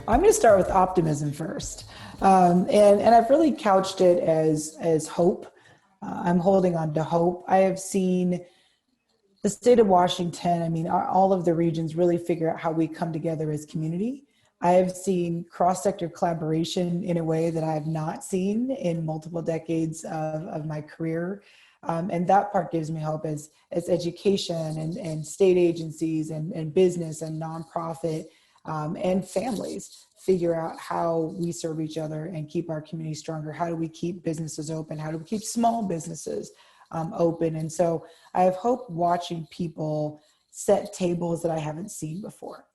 I'm going to start with optimism first. And I've really couched it as hope. I'm holding on to hope. I have seen the state of Washington, I mean, all of the regions really figure out how we come together as community. I have seen cross-sector collaboration in a way that I have not seen in multiple decades of my career. And that part gives me hope as education and state agencies and business and nonprofit and families figure out how we serve each other and keep our community stronger. How do we keep businesses open? How do we keep small businesses open? And so I have hope watching people set tables that I haven't seen before,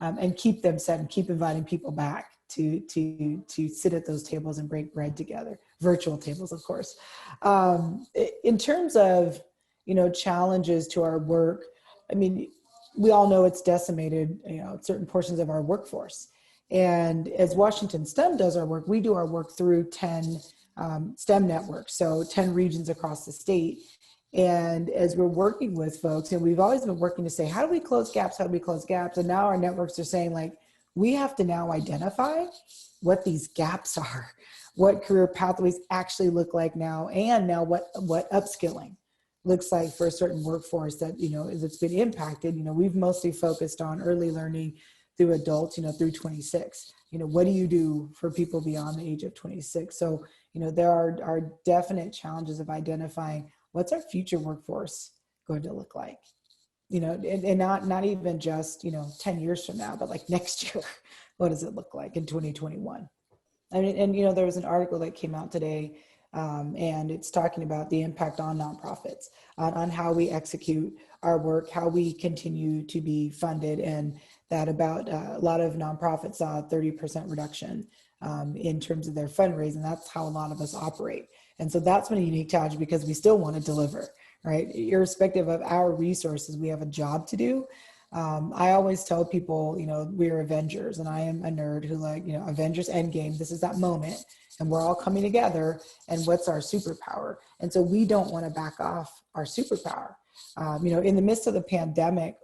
and keep them set and keep inviting people back to sit at those tables and break bread together, virtual tables, of course. In terms of, challenges to our work, I mean, we all know it's decimated, certain portions of our workforce. And as Washington STEM does our work, we do our work through 10 STEM networks, so 10 regions across the state. And as we're working with folks, and we've always been working to say, how do we close gaps? How do we close gaps? And now our networks are saying, like, we have to now identify what these gaps are, what career pathways actually look like now, and now what upskilling looks like for a certain workforce that, that's been impacted. We've mostly focused on early learning through adults, through 26. What do you do for people beyond the age of 26? So, there are definite challenges of identifying what's our future workforce going to look like, and not even just, 10 years from now, but like next year, what does it look like in 2021? I mean, and, there was an article that came out today, and it's talking about the impact on nonprofits, on how we execute our work, how we continue to be funded, and that about a lot of nonprofits saw a 30% reduction in terms of their fundraising. That's how a lot of us operate. And so that's been a unique challenge because we still want to deliver, right? Irrespective of our resources, we have a job to do. I always tell people, we're Avengers, and I am a nerd who Avengers Endgame, this is that moment, and we're all coming together, and what's our superpower? And so we don't want to back off our superpower. In the midst of the pandemic,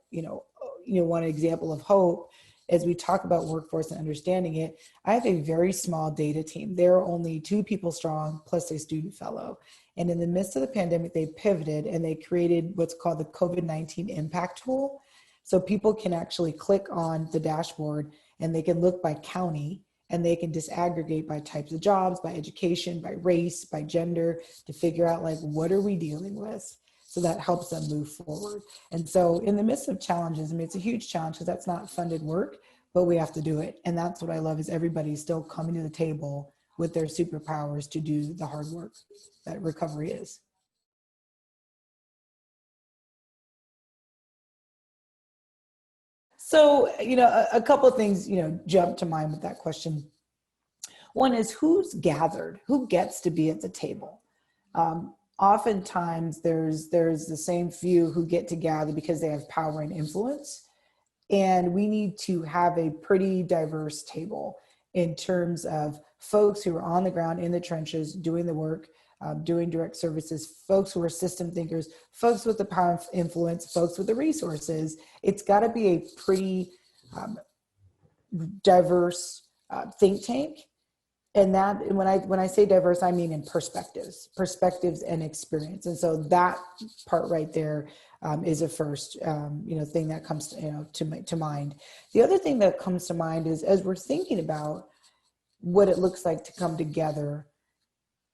one example of hope, as we talk about workforce and understanding it, I have a very small data team. They're only 2 people strong, plus a student fellow. And in the midst of the pandemic, they pivoted and they created what's called the COVID-19 impact tool. So people can actually click on the dashboard and they can look by county, and they can disaggregate by types of jobs, by education, by race, by gender, to figure out, like, what are we dealing with? So that helps them move forward. And so in the midst of challenges, I mean, it's a huge challenge because that's not funded work, but we have to do it. And that's what I love, is everybody's still coming to the table with their superpowers to do the hard work that recovery is. So, a couple of things, jump to mind with that question. One is, who's gathered? Who gets to be at the table? Oftentimes there's the same few who get to gather because they have power and influence. And we need to have a pretty diverse table in terms of folks who are on the ground in the trenches doing the work, doing direct services, folks who are system thinkers, folks with the power of influence, folks with the resources. It's got to be a pretty diverse think tank. And that, when I say diverse, I mean in perspectives and experience. And so that part right there is a first, thing that comes, to mind. The other thing that comes to mind is, as we're thinking about what it looks like to come together,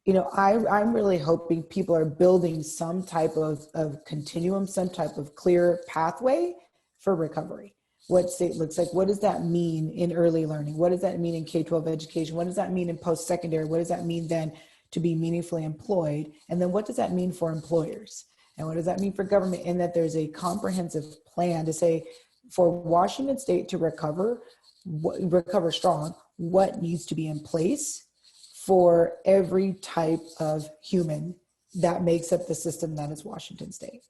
I'm really hoping people are building some type of continuum, some type of clear pathway for recovery. What state looks like, what does that mean in early learning? What does that mean in K-12 education? What does that mean in post-secondary? What does that mean then to be meaningfully employed? And then what does that mean for employers? And what does that mean for government? And that there's a comprehensive plan to say, for Washington State to recover strong, what needs to be in place for every type of human that makes up the system that is Washington State.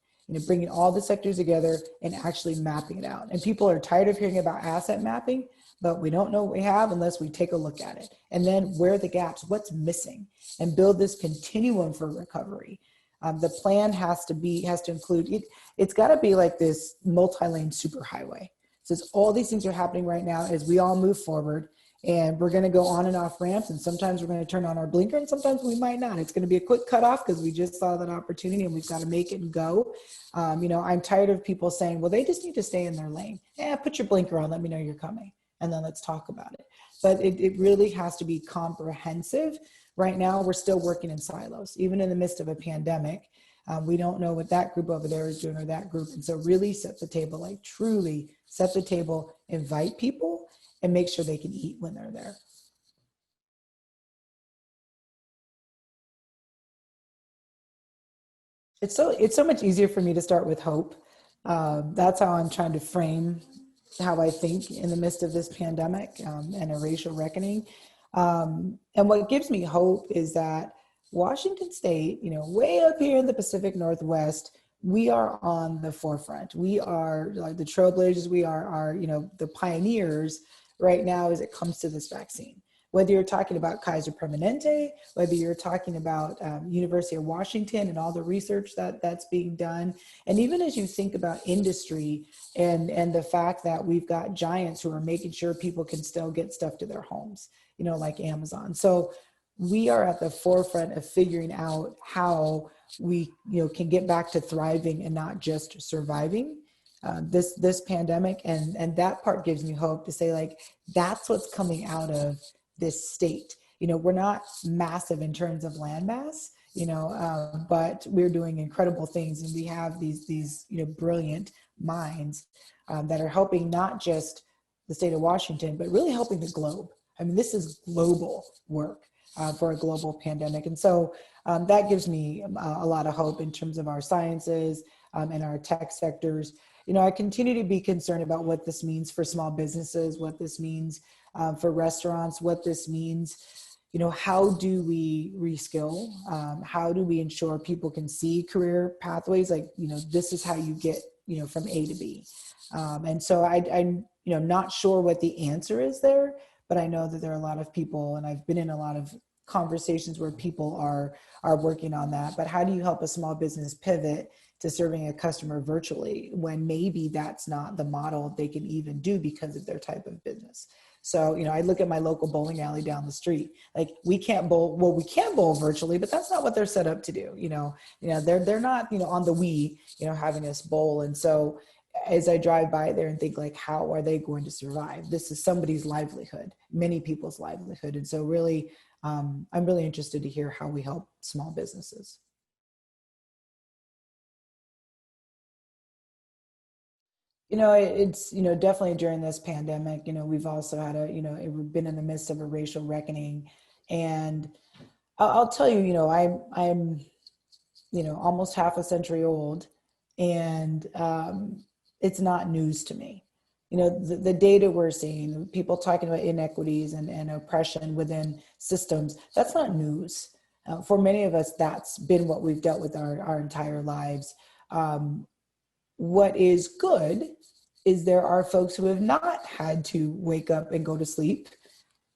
Bringing all the sectors together and actually mapping it out. And people are tired of hearing about asset mapping, but we don't know what we have unless we take a look at it. And then where are the gaps? What's missing? And build this continuum for recovery. The plan has to include, it's got to be like this multi-lane superhighway. says all these things are happening right now as we all move forward, and we're going to go on and off ramps, and sometimes we're going to turn on our blinker and sometimes we might not. It's going to be a quick cutoff because we just saw that opportunity and we've got to make it and go. I'm tired of people saying, well, they just need to stay in their lane. Put your blinker on, let me know you're coming, and then let's talk about it. But it really has to be comprehensive. Right now, we're still working in silos, even in the midst of a pandemic. We don't know what that group over there is doing or that group. And so really set the table, like truly set the table, invite people, and make sure they can eat when they're there. It's so much easier for me to start with hope. That's how I'm trying to frame how I think in the midst of this pandemic and a racial reckoning. And what gives me hope is that Washington State, way up here in the Pacific Northwest, we are on the forefront. We are like the trailblazers. We are the pioneers right now as it comes to this vaccine. Whether you're talking about Kaiser Permanente, whether you're talking about University of Washington and all the research that's being done, and even as you think about industry and the fact that we've got giants who are making sure people can still get stuff to their homes, like Amazon. So we are at the forefront of figuring out how we can get back to thriving and not just surviving this pandemic. And that part gives me hope to say, like, that's what's coming out of this state. We're not massive in terms of land mass, but we're doing incredible things, and we have these brilliant minds that are helping not just the state of Washington, but really helping the globe. I mean, this is global work for a global pandemic. And so that gives me a lot of hope in terms of our sciences and our tech sectors. I continue to be concerned about what this means for small businesses, what this means for restaurants, what this means. How do we reskill? How do we ensure people can see career pathways? Like, this is how you get, from A to B. And so I'm not sure what the answer is there, but I know that there are a lot of people, and I've been in a lot of conversations where people are working on that. But how do you help a small business pivot to serving a customer virtually when maybe that's not the model they can even do because of their type of business? So, I look at my local bowling alley down the street, like we can't bowl, well, we can bowl virtually, but that's not what they're set up to do. They're not, on the Wii, having us bowl. And so as I drive by there and think, like, how are they going to survive? This is somebody's livelihood, many people's livelihood. And so really, I'm really interested to hear how we help small businesses. It's, definitely during this pandemic, we've also had we've been in the midst of a racial reckoning. And I'll tell you, I'm almost half a century old, and it's not news to me. The data we're seeing, people talking about inequities and oppression within systems, that's not news. For many of us, that's been what we've dealt with our entire lives. What is good is there are folks who have not had to wake up and go to sleep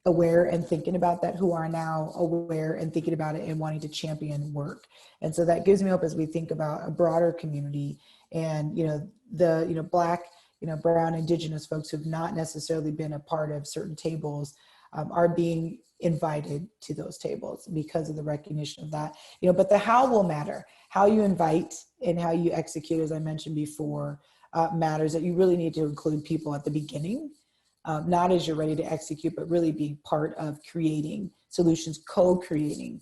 aware and thinking about that, who are now aware and thinking about it and wanting to champion work. And so that gives me hope as we think about a broader community and, the Black, brown, indigenous folks who've not necessarily been a part of certain tables are being invited to those tables because of the recognition of that. But the how will matter. How you invite and how you execute, as I mentioned before, matters. That you really need to include people at the beginning, not as you're ready to execute, but really being part of creating solutions, co-creating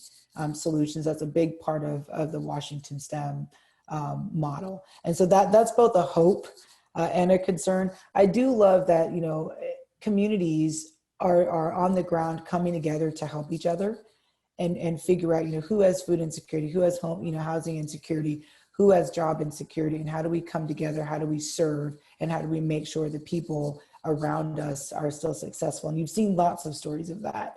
solutions. That's a big part of the Washington STEM model. And so that's both a hope and a concern. I do love that, communities are on the ground coming together to help each other and figure out, who has food insecurity, who has home, housing insecurity, who has job insecurity, and how do we come together, how do we serve, and how do we make sure the people around us are still successful. And you've seen lots of stories of that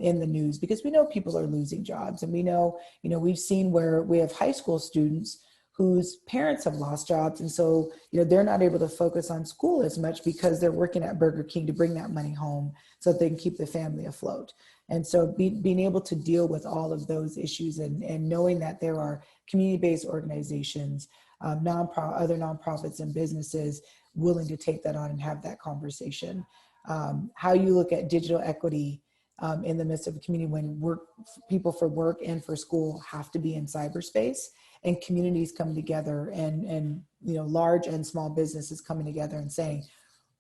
in the news, because we know people are losing jobs, and we know, we've seen where we have high school students whose parents have lost jobs. And so, they're not able to focus on school as much because they're working at Burger King to bring that money home so that they can keep the family afloat. And so being able to deal with all of those issues and knowing that there are community-based organizations, other nonprofits and businesses willing to take that on and have that conversation. How you look at digital equity in the midst of a community when people for work and for school have to be in cyberspace, and communities come together, and large and small businesses coming together and saying,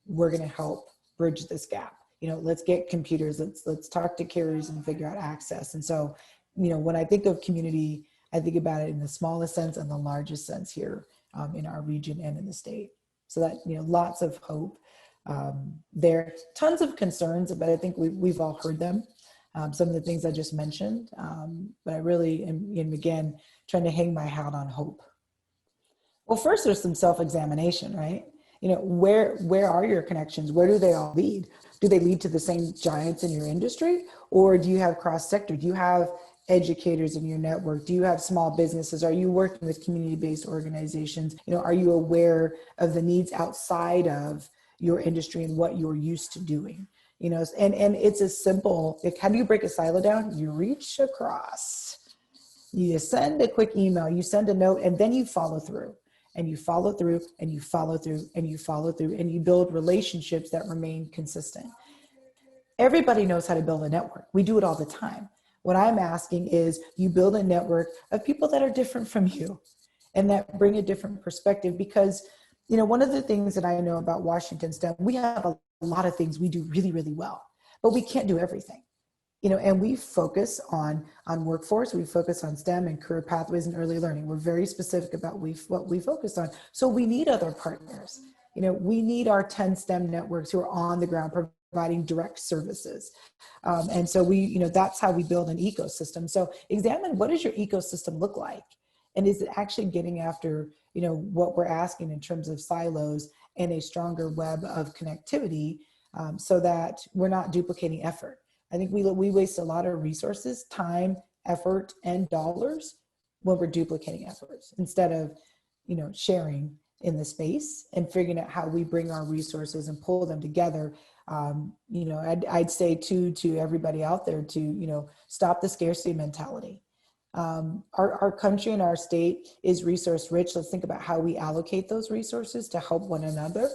we're going to help bridge this gap. Let's get computers, let's talk to carriers and figure out access. And so, when I think of community, I think about it in the smallest sense and the largest sense here in our region and in the state. So that, lots of hope. There are tons of concerns, but I think we've all heard them. Some of the things I just mentioned, but I really am again, trying to hang my hat on hope. Well, first there's some self-examination, right? Where are your connections? Where do they all lead? Do they lead to the same giants in your industry? Or do you have cross-sector? Do you have educators in your network? Do you have small businesses? Are you working with community-based organizations? Are you aware of the needs outside of your industry and what you're used to doing? And it's as simple, like, how do you break a silo down? You reach across. You send a quick email, you send a note, and then you follow through. And you follow through, and you follow through, and you follow through, and you build relationships that remain consistent. Everybody knows how to build a network. We do it all the time. What I'm asking is you build a network of people that are different from you and that bring a different perspective, because, one of the things that I know about Washington STEM, we have a lot of things we do really, really well, but we can't do everything. And we focus on workforce, we focus on STEM and career pathways and early learning. We're very specific about what we focus on. So we need other partners. We need our 10 STEM networks who are on the ground providing direct services. And so that's how we build an ecosystem. So examine, what does your ecosystem look like? And is it actually getting after, what we're asking in terms of silos and a stronger web of connectivity, so that we're not duplicating effort? I think we waste a lot of resources, time, effort, and dollars when we're duplicating efforts instead of, sharing in the space and figuring out how we bring our resources and pull them together. I'd say to everybody out there to, stop the scarcity mentality. Our country and our state is resource rich. Let's think about how we allocate those resources to help one another.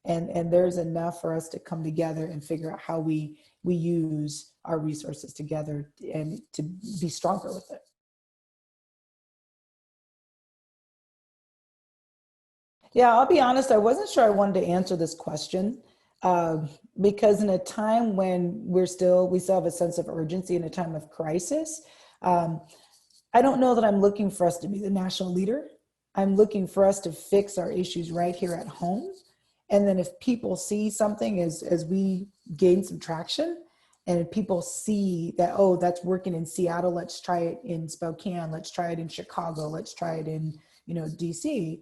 And there's enough for us to come together and figure out how we use our resources together and to be stronger with it. Yeah, I'll be honest, I wasn't sure I wanted to answer this question, because in a time when we still have a sense of urgency in a time of crisis, I don't know that I'm looking for us to be the national leader. I'm looking for us to fix our issues right here at home. And then if people see something as we gain some traction, and people see that, oh, that's working in Seattle, let's try it in Spokane, let's try it in Chicago, let's try it in, DC,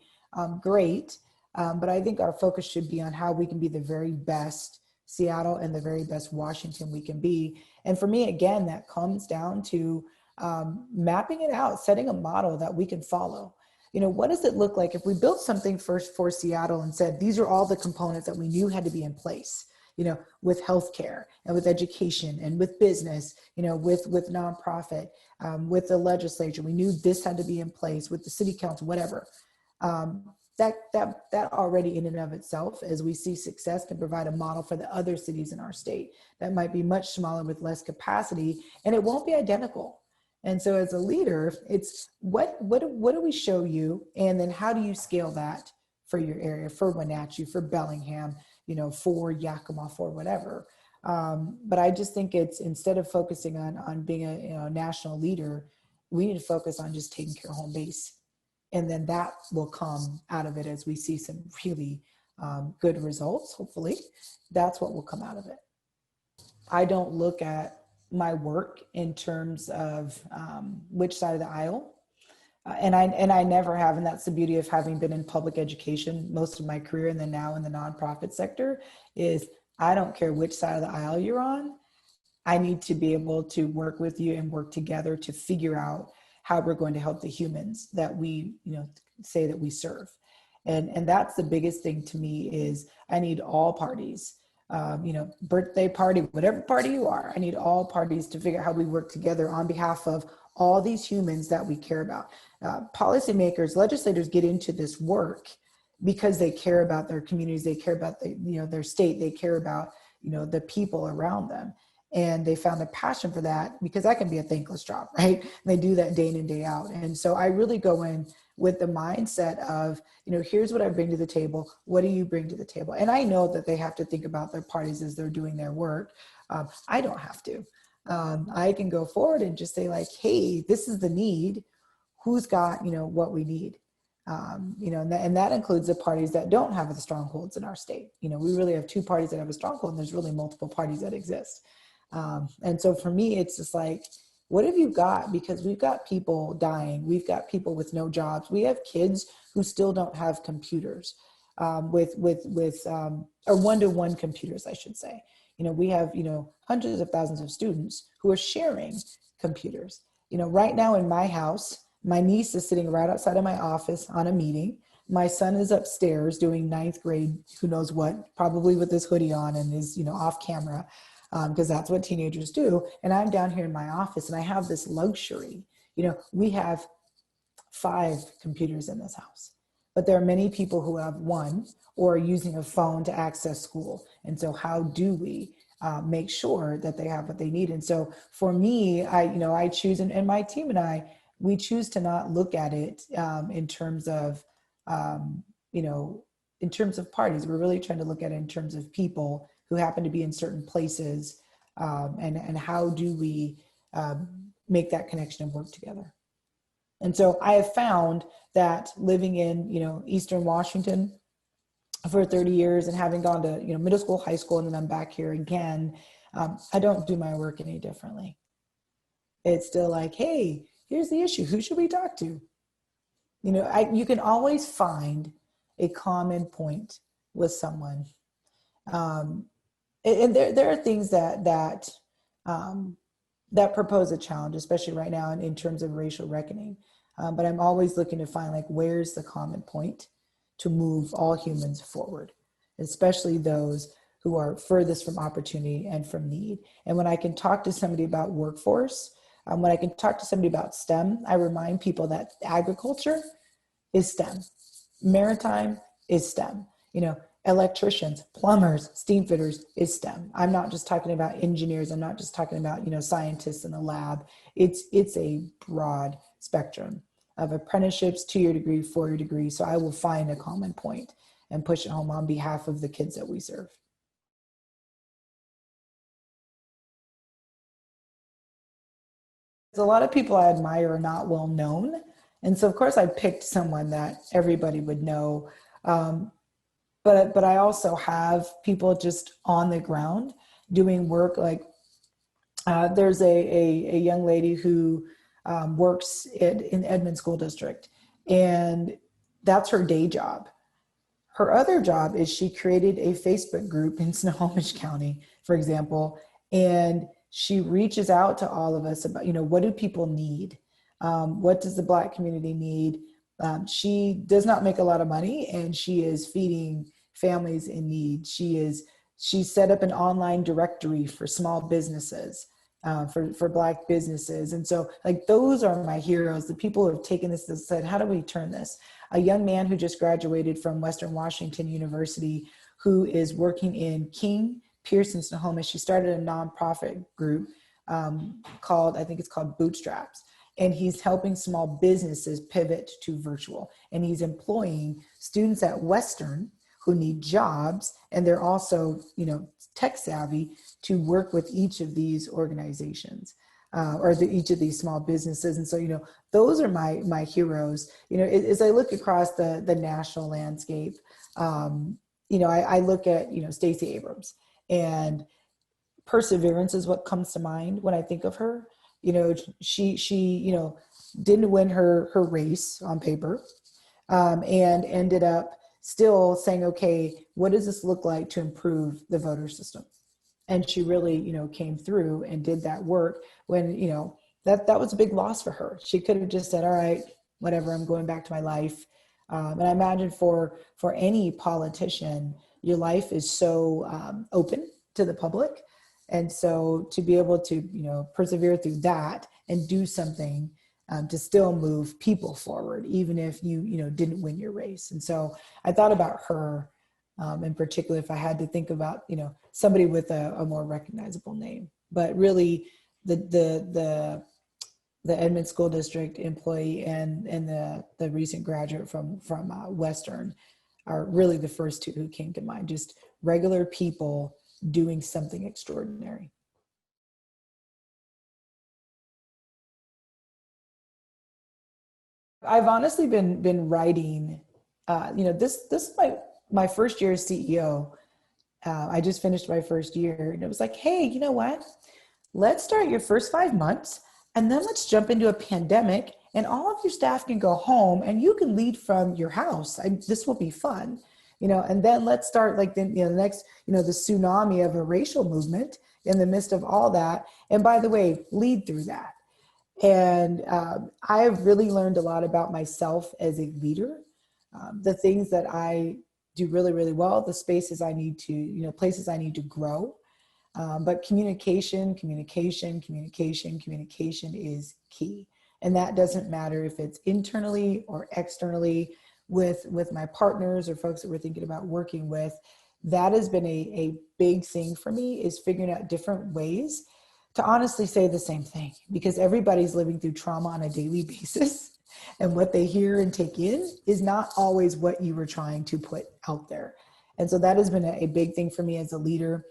great. But I think our focus should be on how we can be the very best Seattle and the very best Washington we can be. And for me, again, that comes down to mapping it out, setting a model that we can follow. What does it look like if we built something first for Seattle and said, these are all the components that we knew had to be in place, with healthcare and with education and with business, with nonprofit, with the legislature, we knew this had to be in place with the city council, whatever. That already in and of itself, as we see success, can provide a model for the other cities in our state that might be much smaller with less capacity, and it won't be identical. And so as a leader, it's what do we show you? And then how do you scale that for your area, for Wenatchee, for Bellingham, for Yakima, for whatever. But I just think it's, instead of focusing on being a national leader, we need to focus on just taking care of home base. And then that will come out of it as we see some really good results, hopefully. That's what will come out of it. I don't look at my work in terms of which side of the aisle. And I never have, and that's the beauty of having been in public education most of my career, and then now in the nonprofit sector, is I don't care which side of the aisle you're on. I need to be able to work with you and work together to figure out how we're going to help the humans that we, say that we serve. And that's the biggest thing to me, is I need all parties, birthday party, whatever party you are, I need all parties to figure out how we work together on behalf of all these humans that we care about. Policymakers, legislators get into this work because they care about their communities, they care about their state, they care about, the people around them. And they found a passion for that, because that can be a thankless job, right? And they do that day in and day out. And so I really go in with the mindset of, here's what I bring to the table. What do you bring to the table? And I know that they have to think about their parties as they're doing their work. I don't have to. I can go forward and just say like, hey, this is the need. Who's got, what we need? And that includes the parties that don't have the strongholds in our state. We really have two parties that have a stronghold, and there's really multiple parties that exist. And so for me, it's just like, what have you got? Because we've got people dying. We've got people with no jobs. We have kids who still don't have computers, with or one-to-one computers, I should say. We have, hundreds of thousands of students who are sharing computers. Right now in my house, my niece is sitting right outside of my office on a meeting. My son is upstairs doing ninth grade, who knows what, probably with his hoodie on and is, off camera, because that's what teenagers do. And I'm down here in my office, and I have this luxury. We have 5 computers in this house, but there are many people who have one or are using a phone to access school. And so how do we make sure that they have what they need? And so for me, I choose, and my team and we choose to not look at it in terms of, in terms of parties. We're really trying to look at it in terms of people who happen to be in certain places, and how do we make that connection and work together. And so I have found that living in, Eastern Washington for 30 years and having gone to, middle school, high school, and then I'm back here again, I don't do my work any differently. It's still like, hey, here's the issue. Who should we talk to? You can always find a common point with someone. And there are things that propose a challenge, especially right now in terms of racial reckoning. But I'm always looking to find like, where's the common point to move all humans forward, especially those who are furthest from opportunity and from need. And when I can talk to somebody about workforce, when I can talk to somebody about STEM, I remind people that agriculture is STEM, maritime is STEM, electricians, plumbers, steam fitters is STEM. I'm not just talking about engineers. I'm not just talking about, scientists in the lab. It's a broad spectrum of apprenticeships, 2-year degree, 4-year degree. So I will find a common point and push it home on behalf of the kids that we serve. A lot of people I admire are not well known. And so of course I picked someone that everybody would know. But I also have people just on the ground doing work. Like there's a young lady who works in Edmond School District, and that's her day job. Her other job is she created a Facebook group in Snohomish County, for example, and she reaches out to all of us about, what do people need? What does the Black community need? She does not make a lot of money, and she is feeding families in need. She set up an online directory for small businesses, for Black businesses. And so like, those are my heroes, the people who have taken this and said, how do we turn this? A young man who just graduated from Western Washington University, who is working in King, Pierce, and Snohomish. She started a nonprofit group called Bootstraps. And he's helping small businesses pivot to virtual. And he's employing students at Western who need jobs, and they're also, tech savvy, to work with each of these organizations each of these small businesses. And so, those are my heroes. As I look across the national landscape, I look at, Stacey Abrams, and perseverance is what comes to mind when I think of her. She didn't win her race on paper, and ended up still saying, okay, what does this look like to improve the voter system? And she really, came through and did that work when, that was a big loss for her. She could have just said, all right, whatever, I'm going back to my life. And I imagine for any politician, your life is so open to the public. And so to be able to, persevere through that and do something to still move people forward, even if you didn't win your race. And so I thought about her in particular, if I had to think about, somebody with a more recognizable name. But really, the Edmond School District employee and the recent graduate from Western are really the first two who came to mind. Just regular people doing something extraordinary. I've honestly been writing. This is my first year as CEO. I just finished my first year, and it was like, hey, you know what? Let's start your first 5 months, and then let's jump into a pandemic, and all of your staff can go home, and you can lead from your house. This will be fun, And then let's start the next, the tsunami of a racial movement in the midst of all that. And by the way, lead through that. And I have really learned a lot about myself as a leader, the things that I do really, really well, the spaces I need to, places I need to grow. But communication is key. And that doesn't matter if it's internally or externally with my partners or folks that we're thinking about working with. That has been a big thing for me, is figuring out different ways to honestly say the same thing, because everybody's living through trauma on a daily basis. And what they hear and take in is not always what you were trying to put out there. And so that has been a big thing for me as a leader.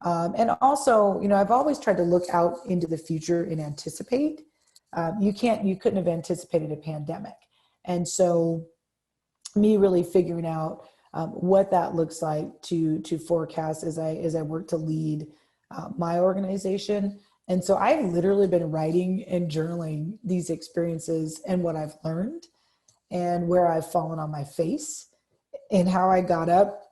And also, I've always tried to look out into the future and anticipate. You couldn't have anticipated a pandemic. And so me really figuring out what that looks like to forecast as I work to lead my organization. And so I've literally been writing and journaling these experiences and what I've learned and where I've fallen on my face and how I got up.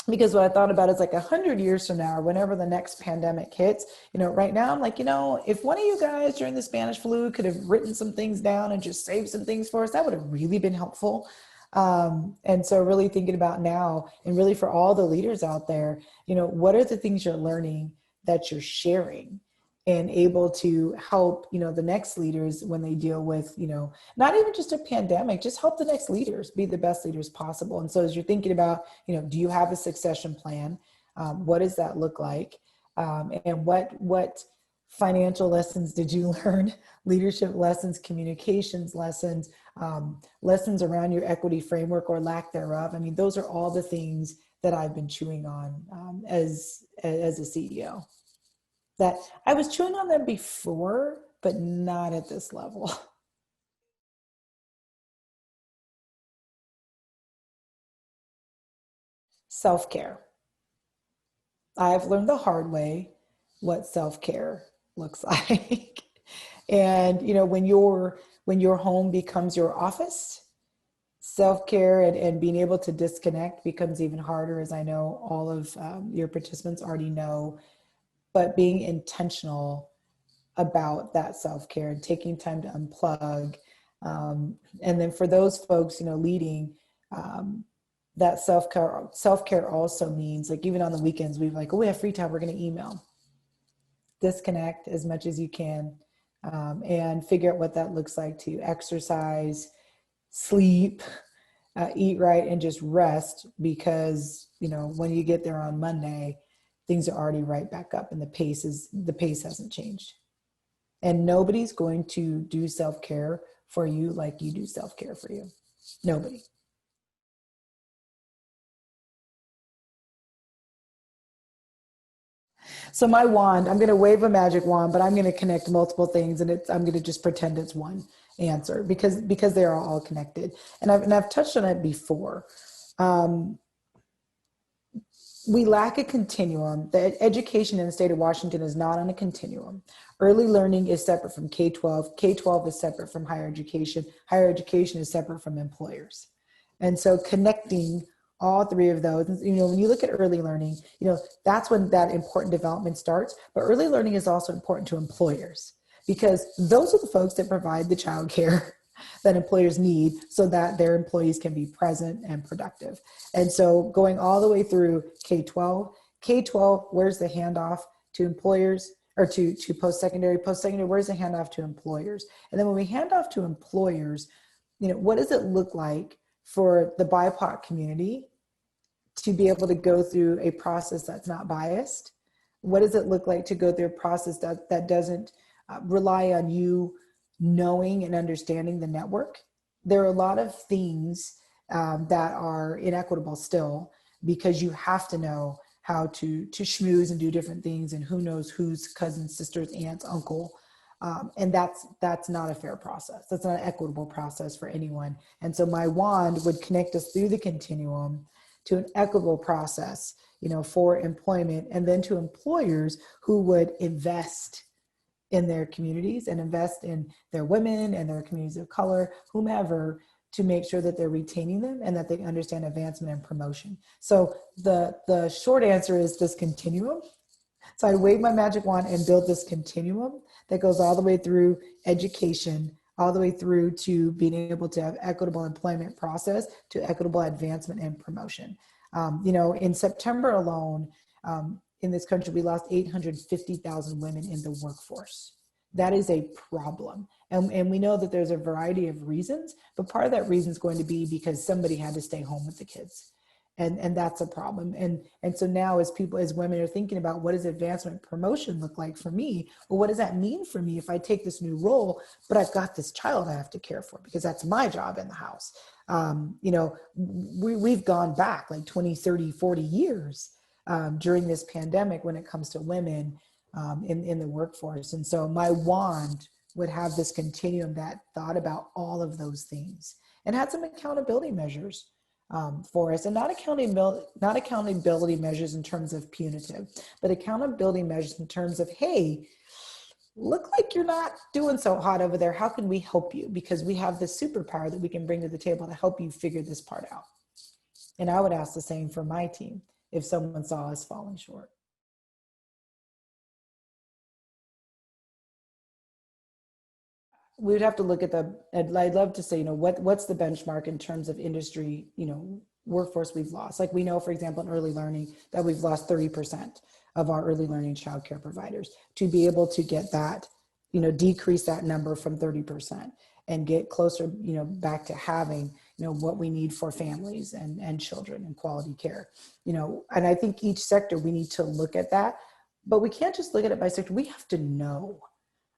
Because what I thought about is 100 years from now, or whenever the next pandemic hits, right now I'm like, if one of you guys during the Spanish flu could have written some things down and just saved some things for us, that would have really been helpful. And so really thinking about now, and really for all the leaders out there, what are the things you're learning that you're sharing and able to help, the next leaders when they deal with, not even just a pandemic, just help the next leaders be the best leaders possible. And so as you're thinking about, do you have a succession plan? What does that look like? And what financial lessons did you learn? Leadership lessons, communications lessons, lessons around your equity framework or lack thereof. I mean, those are all the things that I've been chewing on as a CEO. That I was chewing on them before, but not at this level. Self-care. I've learned the hard way what self-care looks like. And when your home becomes your office, self-care and being able to disconnect becomes even harder, as I know all of your participants already know. But being intentional about that self-care and taking time to unplug. And then for those folks, leading, that self-care also means even on the weekends, we have free time, we're going to email. Disconnect as much as you can and figure out what that looks like to exercise, sleep, eat right, and just rest, because, when you get there on Monday, things are already right back up and the pace hasn't changed. And nobody's going to do self-care for you like you do self-care for you. Nobody. So my wand, I'm going to wave a magic wand, but I'm going to connect multiple things, and I'm going to just pretend it's one answer because they are all connected. And I've touched on it before. We lack a continuum. The education in the state of Washington is not on a continuum. Early learning is separate from K-12. K-12 is separate from higher education. Higher education is separate from employers. And so connecting all three of those, when you look at early learning, that's when that important development starts. But early learning is also important to employers, because those are the folks that provide the childcare that employers need so that their employees can be present and productive. And so going all the way through K-12, where's the handoff to employers? or to post-secondary. Post-secondary, where's the handoff to employers? And then when we hand off to employers, what does it look like for the BIPOC community to be able to go through a process that's not biased? What does it look like to go through a process that doesn't rely on you knowing and understanding the network? There are a lot of things that are inequitable still, because you have to know how to schmooze and do different things, and who knows whose cousins, sisters, aunts, uncle. And that's not a fair process. That's not an equitable process for anyone. And so my wand would connect us through the continuum to an equitable process, for employment, and then to employers who would invest in their communities and invest in their women and their communities of color, whomever, to make sure that they're retaining them and that they understand advancement and promotion. So the short answer is this continuum. So I wave my magic wand and build this continuum that goes all the way through education, all the way through to being able to have equitable employment process, to equitable advancement and promotion. In September alone, in this country, we lost 850,000 women in the workforce. That is a problem. And we know that there's a variety of reasons, but part of that reason is going to be because somebody had to stay home with the kids. And that's a problem. And so now as women are thinking about, what does advancement promotion look like for me? Well, what does that mean for me if I take this new role, but I've got this child I have to care for, because that's my job in the house. We've gone back like 20, 30, 40 years during this pandemic when it comes to women in the workforce. And so my wand would have this continuum that thought about all of those things and had some accountability measures for us, and not accountability measures in terms of punitive, but accountability measures in terms of, hey, look like you're not doing so hot over there. How can we help you? Because we have this superpower that we can bring to the table to help you figure this part out. And I would ask the same for my team if someone saw us falling short. We would have to look at I'd love to say, what's the benchmark in terms of industry, workforce we've lost. Like we know, for example, in early learning that we've lost 30% of our early learning childcare providers. To be able to get that, decrease that number from 30% and get closer, back to having, what we need for families and children and quality care, and I think each sector, we need to look at that, but we can't just look at it by sector. We have to know,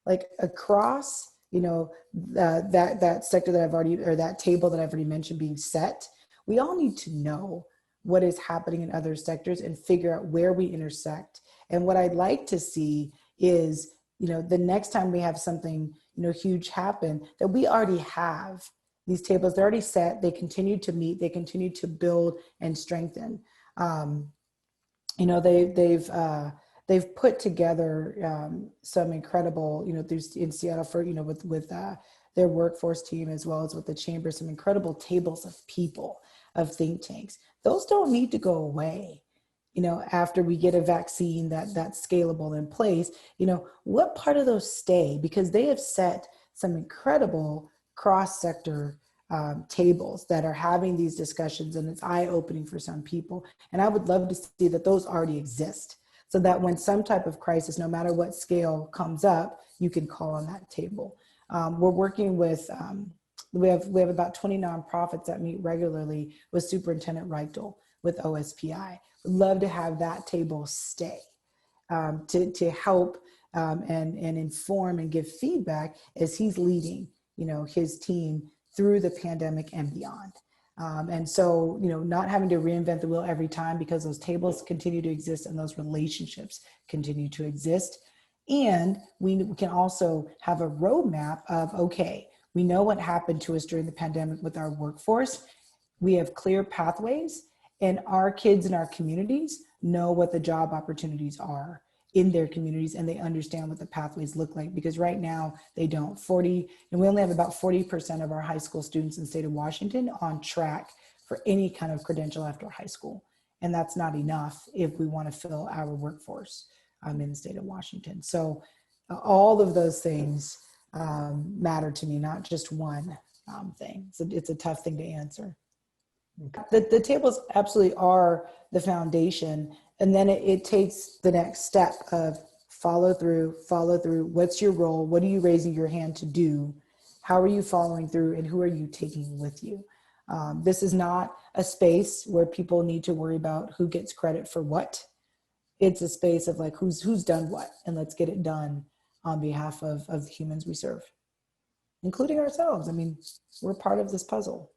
like across, that sector that I've already, or that table that I've already mentioned being set, we all need to know what is happening in other sectors and figure out where we intersect. And what I'd like to see is, the next time we have something, huge happen, that we already have these tables. They're already set. They continue to meet. They continue to build and strengthen. They've put together some incredible, in Seattle for, with their workforce team, as well as with the chamber, some incredible tables of people, of think tanks. Those don't need to go away. After we get a vaccine that's scalable in place, what part of those stay? Because they have set some incredible cross-sector tables that are having these discussions, and it's eye-opening for some people. And I would love to see that those already exist, so that when some type of crisis, no matter what scale, comes up, you can call on that table. We're working with, we have about 20 nonprofits that meet regularly with Superintendent Reichel with OSPI. We'd love to have that table stay to help and inform and give feedback as he's leading, his team through the pandemic and beyond. And so, not having to reinvent the wheel every time, because those tables continue to exist and those relationships continue to exist. And we can also have a roadmap of, okay, we know what happened to us during the pandemic with our workforce. We have clear pathways, and our kids in our communities know what the job opportunities are in their communities, and they understand what the pathways look like, because right now they don't. And we only have about 40% of our high school students in the state of Washington on track for any kind of credential after high school. And that's not enough if we want to fill our workforce in the state of Washington. So all of those things matter to me, not just one thing. So it's a tough thing to answer. The tables absolutely are the foundation. And then it takes the next step of follow through, follow through. What's your role? What are you raising your hand to do? How are you following through, and who are you taking with you? This is not a space where people need to worry about who gets credit for what. It's a space of like, who's done what, and let's get it done on behalf of the humans we serve, including ourselves. I mean, we're part of this puzzle.